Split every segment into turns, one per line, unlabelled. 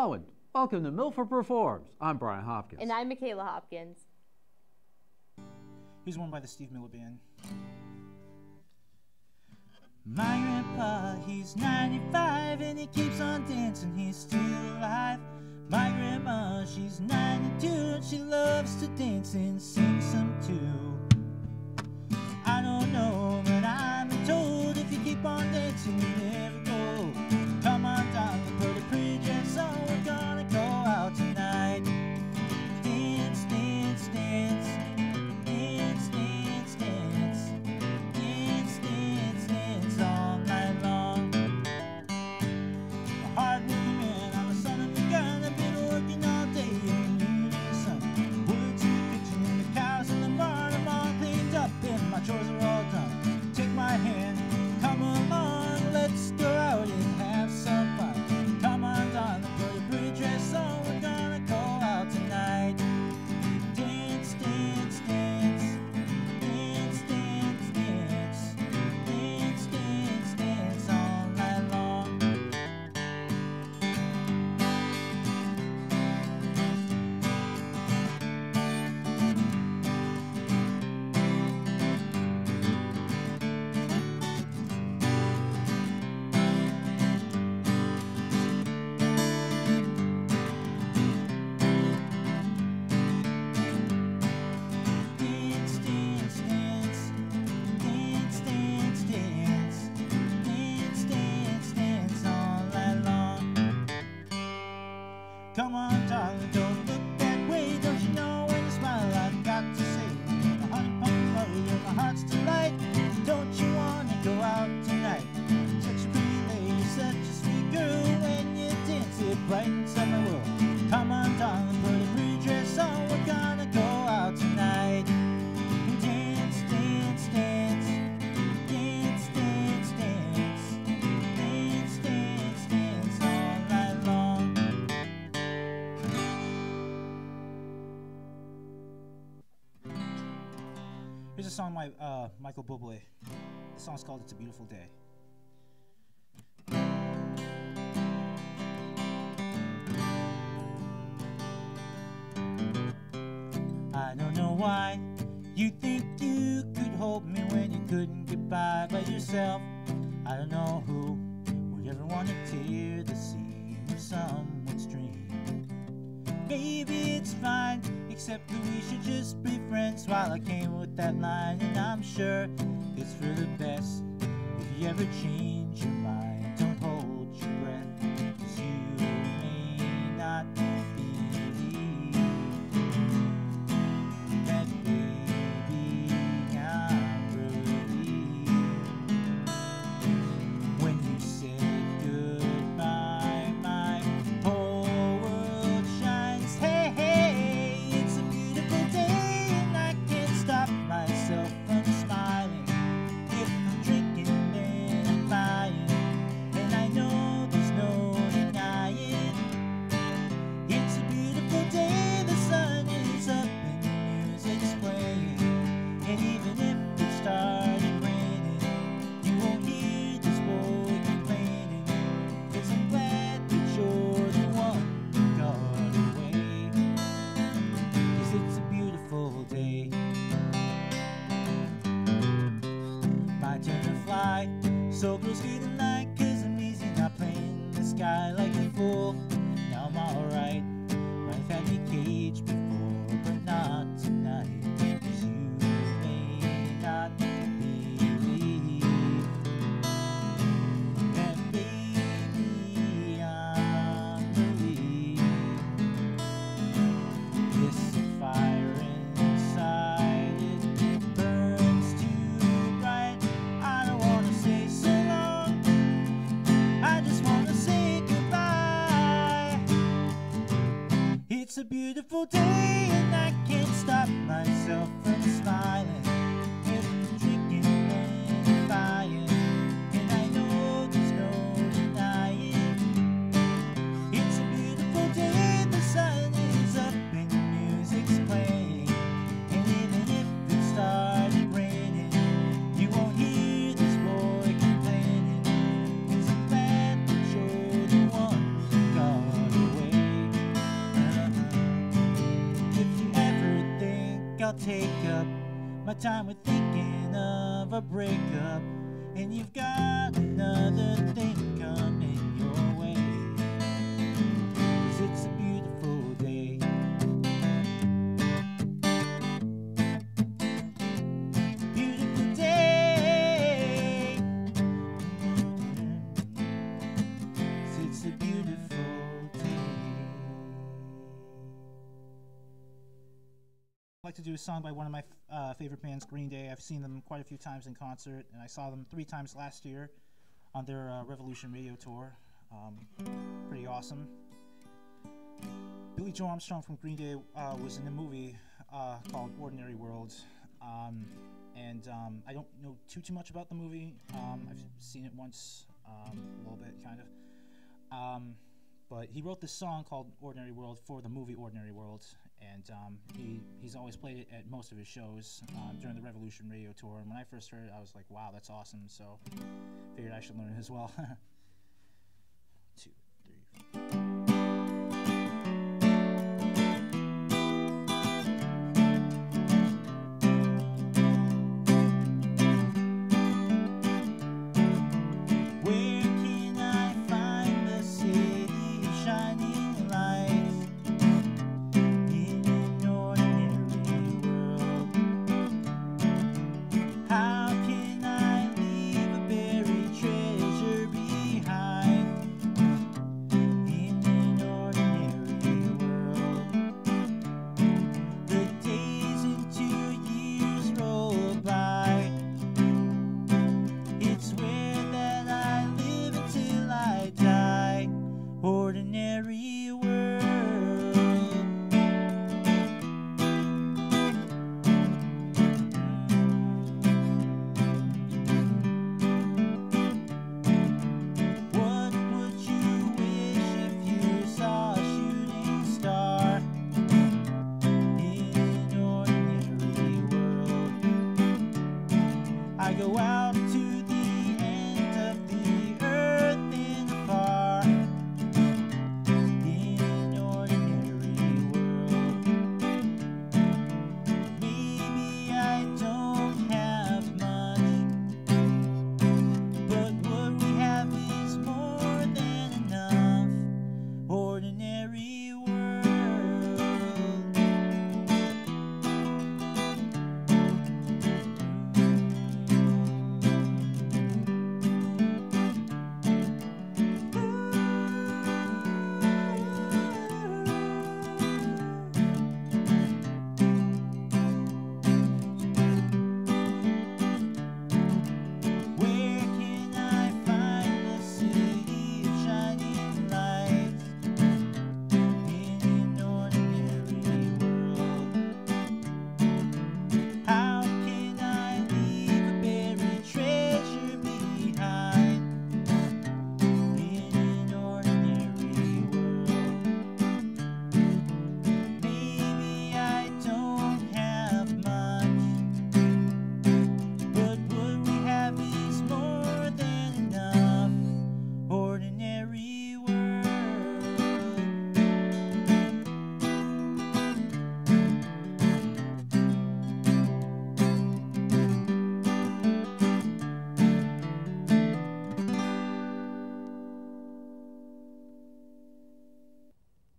Hello and welcome to Milford Performs. I'm Brian Hopkins.
And I'm Mikayla Hopkins.
Here's one by the Steve Miller Band. My grandpa, he's 95 and he keeps on dancing, he's still alive. My grandma, she's 92 and she loves to dance and sing some too. I don't know, but I'm told if you keep on dancing, you never go. Come on, darling, put a pretty dress on, we're gonna go out tonight. Dance, dance, dance. Dance, dance, dance. Dance, dance, dance all night long. A hard-working man, I'm a son of a gun. I've been working all day in the sun. Woods in the kitchen and the cows in the barn. I'm all cleaned up and my chores are all done. Take my hand, come along, let's go out and have some fun. Come on, darling, put a pretty dress on, we're gonna go out tonight. Dance, dance, dance. Dance, dance, dance. Dance, dance, dance all night long. Dance, dance, dance. Dance, dance, dance. Dance, dance, dance all night long. Come on, darling, don't look that way. Don't you know when you smile I've got to say, my honey pumpkin love and my heart's delight. Don't you wanna go out tonight? Such a pretty lady, such a sweet girl. When you dance, it brightens up my world. Come on, darling, put a pretty dress on. We're gonna go out tonight. Dance, dance, dance. Dance, dance, dance. Dance, dance, dance all night long. Here's a song by Michael Bublé. The song's called It's a Beautiful Day. I don't know why you think you could hold me when you couldn't get by yourself. I don't know who would ever want to tear the seam of someone's dream. Maybe it's fine, except that we should just be friends. While I came with that line, and I'm sure it's for the best. If you ever change your mind, don't hold your breath, 'cause you may not believe that baby I'm relieved. When you said goodbye, my whole world shines. Hey, hey, it's a beautiful day and I can't stop myself from smiling. If I'm drinking, then I'm buying, and I know there's no denying. It's a beautiful day, the sun is up and the music's playing. And even if it started raining, you won't hear this boy complaining. 'Cause I'm glad that you're the one who got away. 'Cause it's a beautiful day. My turn to fly, so close to the night, 'cause I'm easy, not playing the sky like a fool. Now I'm alright, might have had me caged before, but not tonight. 'Cause you may not believe that baby I'm relieved. This fire inside, it burns too bright. I don't wanna say so long, I just wanna say goodbye. It's a beautiful day and I can't stop myself from smiling. If I'm drinking and I'm buying, and I know there's no denying. It's a beautiful day, the sun is up and the music's playing. And even if it started raining, you won't hear this boy complaining. 'Cause I'm glad that you're the one who got away. I'll take up my time with thinking of a breakup, and you've got another thing coming your way, 'cause it's a beautiful day. Beautiful day. 'Cause it's a beautiful day. I'd like to do a song by one of my favorite bands, Green Day. I've seen them quite a few times in concert, and I saw them 3 times last year on their Revolution Radio tour. Pretty awesome. Billy Joe Armstrong from Green Day was in a movie called Ordinary World, and I don't know too much about the movie. I've seen it once, a little bit, kind of. But he wrote this song called Ordinary World for the movie Ordinary World, and he's always played it at most of his shows during the Revolution Radio tour. And when I first heard it, I was like, wow, that's awesome, so figured I should learn it as well. 2, 3, 4.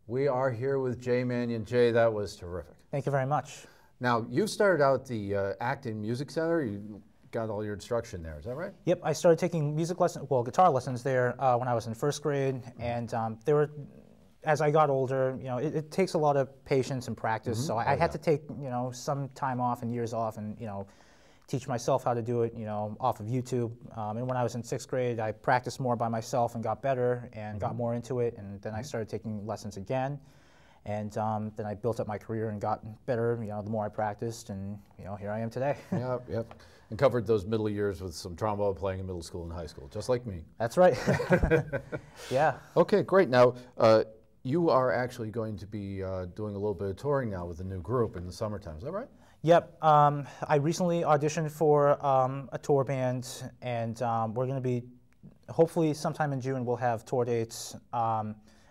We are here with Jae Mannion. Jae, that was terrific.
Thank you very much.
Now, you started out the Acton Music Center. You got all your instruction there, is that right?
Yep, I started taking music lessons, well, guitar lessons there when I was in 1st grade, and they were, as I got older, you know, it takes a lot of patience and practice, so I had to take, you know, some time off and years off and, you know, teach myself how to do it, you know, off of YouTube. And when I was in 6th grade, I practiced more by myself and got better and got more into it, and then I started taking lessons again. And then I built up my career and got better, you know, the more I practiced, and, you know, here I am today.
Yep, yep. And covered those middle years with some trombone playing in middle school and high school, just like me.
That's right. Yeah.
Okay, great. Now, you are actually going to be doing a little bit of touring now with a new group in the summertime, is that right?
Yep. I recently auditioned for a tour band, and we're going to be, hopefully sometime in June, we'll have tour dates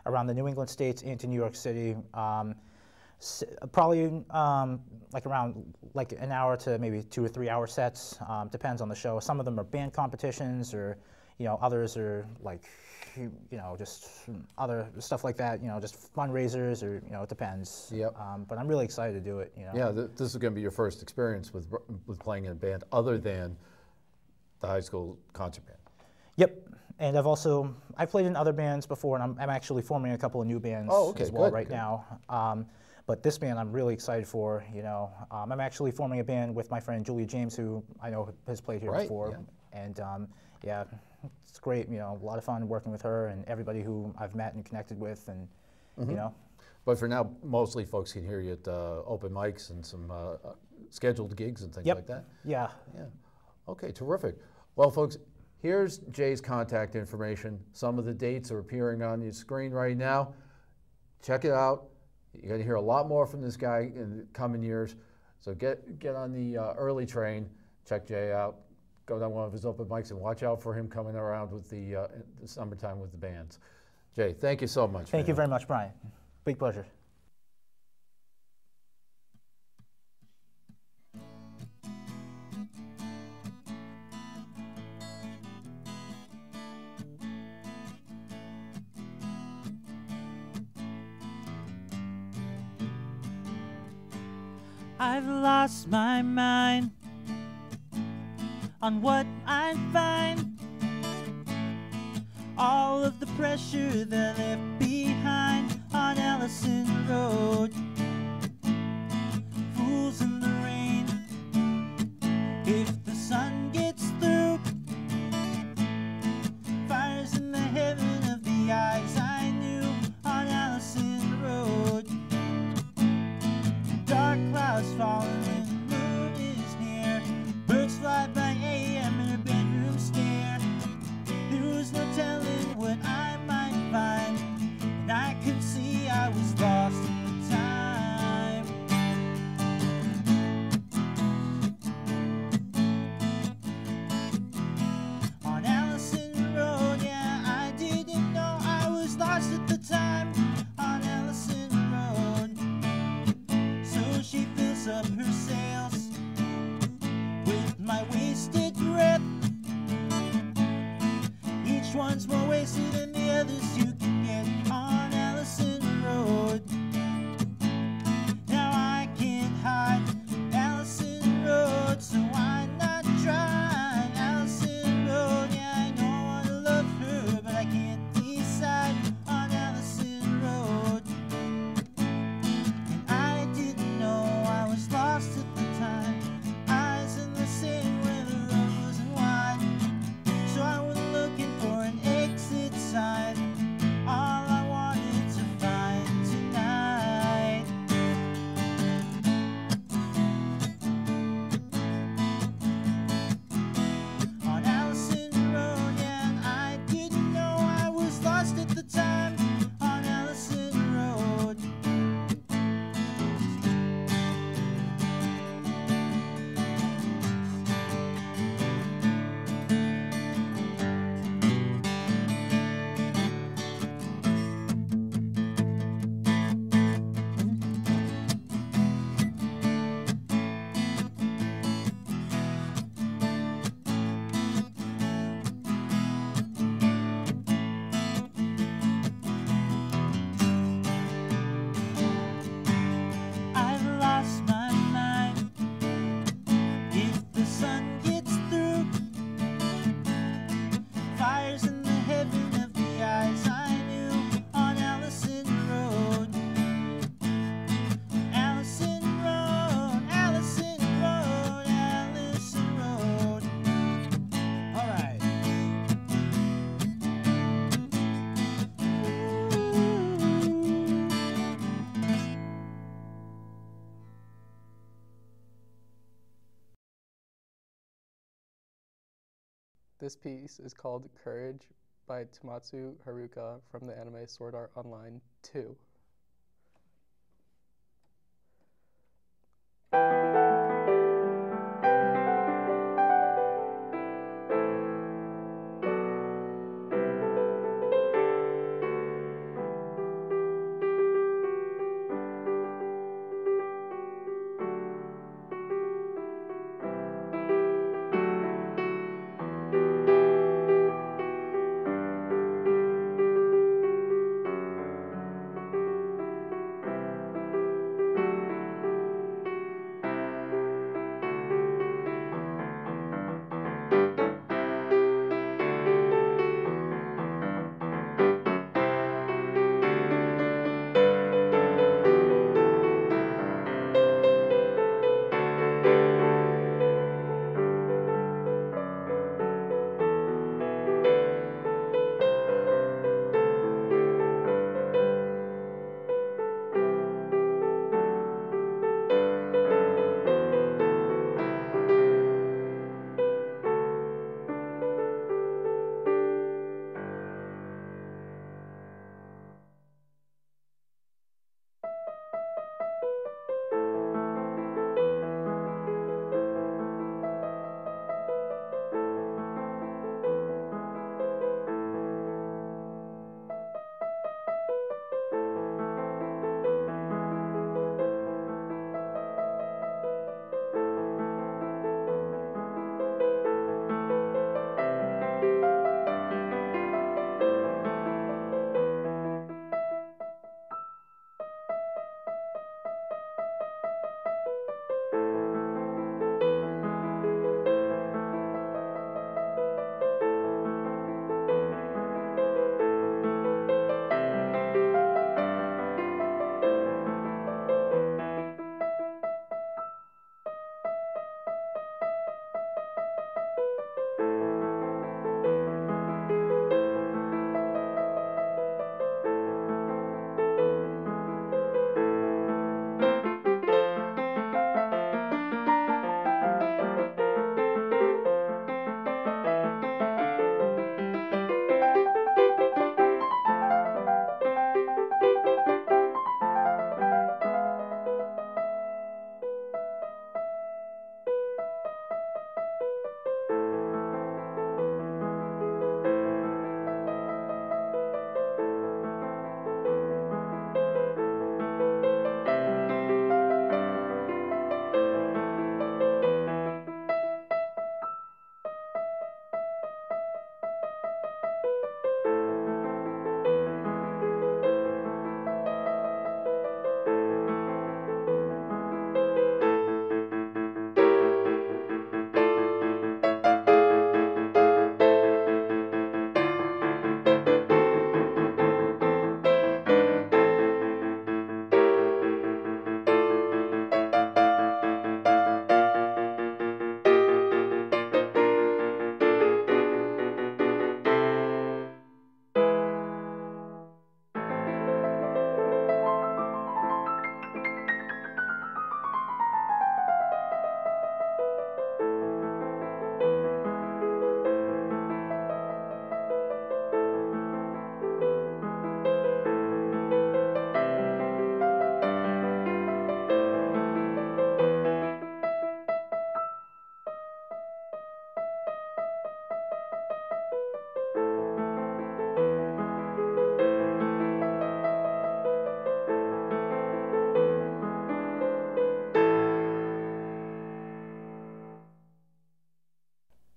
around the New England states and to New York City.
Probably like around like an hour to maybe 2 or 3 hour sets. Depends on the show. Some of them are band competitions, or others are like just other stuff like that. Just fundraisers, or it depends.
Yep.
But I'm really excited to do it.
Yeah, this is going to be your first experience with playing in a band other than the high school concert band.
Yep. And I've played in other bands before, and I'm actually forming a couple of new bands as well right now. But this band I'm really excited for. I'm actually forming a band with my friend Julia James, who I know has played here before. Yeah. And yeah, it's great. A lot of fun working with her and everybody who I've met and connected with, and
But for now, mostly folks can hear you at open mics and some scheduled gigs and things like that.
Yeah.
Yeah. Okay, terrific. Well, folks, here's Jay's contact information. Some of the dates are appearing on your screen right now. Check it out. You're going to hear a lot more from this guy in the coming years. So get on the early train. Check Jay out. Go down one of his open mics and watch out for him coming around with the summertime with the bands. Jay, thank you so much.
Thank you very much, Brian. Big pleasure.
I've lost my mind on what I find. All of the pressure that I left behind on Allison Road. Fools in the rain. If the sun gets through, fires in the heaven of the eyes I knew on Allison Road. Dark clouds falling and the moon is near. Birds fly by AM in her bedroom stare. There was no telling what I might find, and I could see I was lost at the time. On Allison Road, yeah, I didn't know I was lost at the time. On Allison Road, so she fills up her sails with my wasted breath. Each one's more wasted than the others you can get on Allison Road. Now I can't hide Allison Road, so why not try Allison Road? Yeah, I know I want to love her, but I can't decide on Allison Road. And I didn't know I was lost at the time. Eyes in the sand where the road wasn't wide, so I went looking for an exit sign. All I wanted to find tonight. On Allison Road, yeah, and I didn't know I was lost at the time. On Allison Road. I've lost my mind. If the sun gets through, fires in the heaven of the eyes I knew on Allison Road. Allison Road, Allison Road, Allison Road. All right.
This piece is called Courage by Tomatsu Haruka from the anime Sword Art Online 2.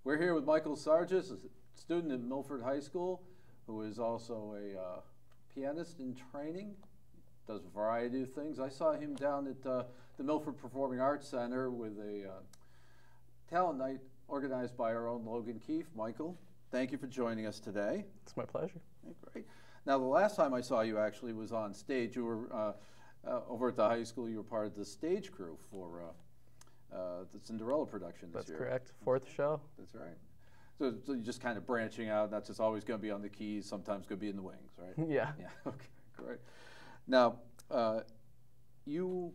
We're here with Michael Sargius, a student at Milford High School, who is also a pianist in training, does a variety of things. I saw him down at the Milford Performing Arts Center with a talent night organized by our own Logan Keefe. Michael, thank you for joining us today.
It's my pleasure.
Okay, great. Now, the last time I saw you actually was on stage. You were over at the high school. You were part of the stage crew for the Cinderella production this year.
That's correct. Fourth show.
That's right. So you're just kind of branching out. That's just always going to be on the keys, sometimes going to be in the wings, right?
Yeah.
Yeah, okay, great. Now, you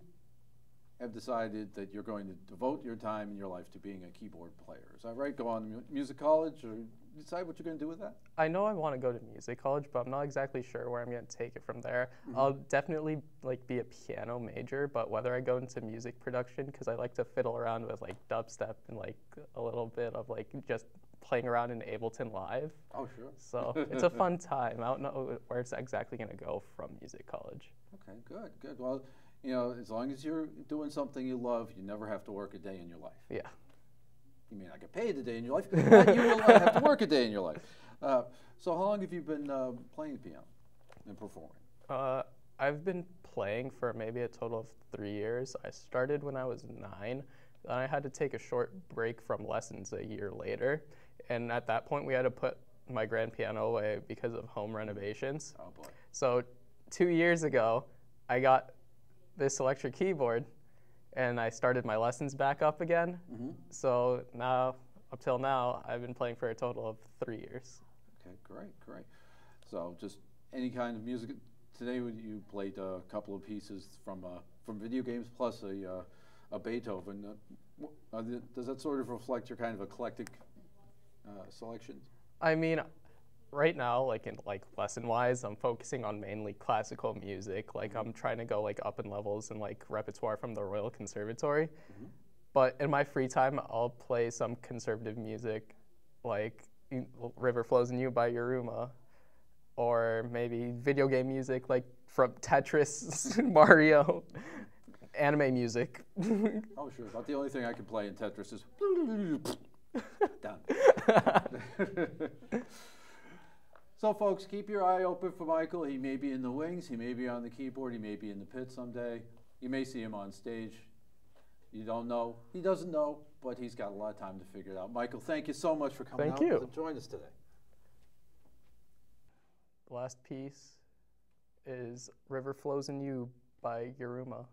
have decided that you're going to devote your time in your life to being a keyboard player. Is that right? Go on to music college or decide what you're going to do with that?
I know I want to go to music college, but I'm not exactly sure where I'm going to take it from there. I'll definitely be a piano major, but whether I go into music production, because I like to fiddle around with dubstep and a little bit of just playing around in Ableton Live.
Oh, sure.
So it's a fun time. I don't know where it's exactly going to go from music college. Okay,
good, good. Well, you know, as long as you're doing something you love, you never have to work a day in your life.
Yeah.
You may not get paid a day in your life, but you will not have to work a day in your life. So how long have you been playing the piano and performing?
I've been playing for maybe a total of 3 years. I started when I was 9. Then I had to take a short break from lessons a year later. And at that point, we had to put my grand piano away because of home renovations.
Oh, boy.
So 2 years ago, I got this electric keyboard, and I started my lessons back up again. So now, up till now, I've been playing for a total of 3 years.
Okay, great, great. So just any kind of music. Today you played a couple of pieces from video games plus a Beethoven. Does that sort of reflect your kind of eclectic selections?
I mean, right now, lesson-wise, I'm focusing on mainly classical music. I'm trying to go up in levels and repertoire from the Royal Conservatory. But in my free time, I'll play some conservative music, like "River Flows in You" by Yuruma, or maybe video game music from Tetris, Mario, anime music.
Oh, sure. About the only thing I can play in Tetris is done. So, folks, keep your eye open for Michael. He may be in the wings. He may be on the keyboard. He may be in the pit someday. You may see him on stage. You don't know. He doesn't know, but he's got a lot of time to figure it out. Michael, thank you so much for coming out and joining us today.
The last piece is River Flows in You by Yuruma.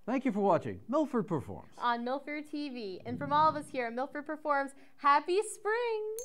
Thank you for watching Milford Performs
on Milford TV. And from all of us here at Milford Performs, happy spring!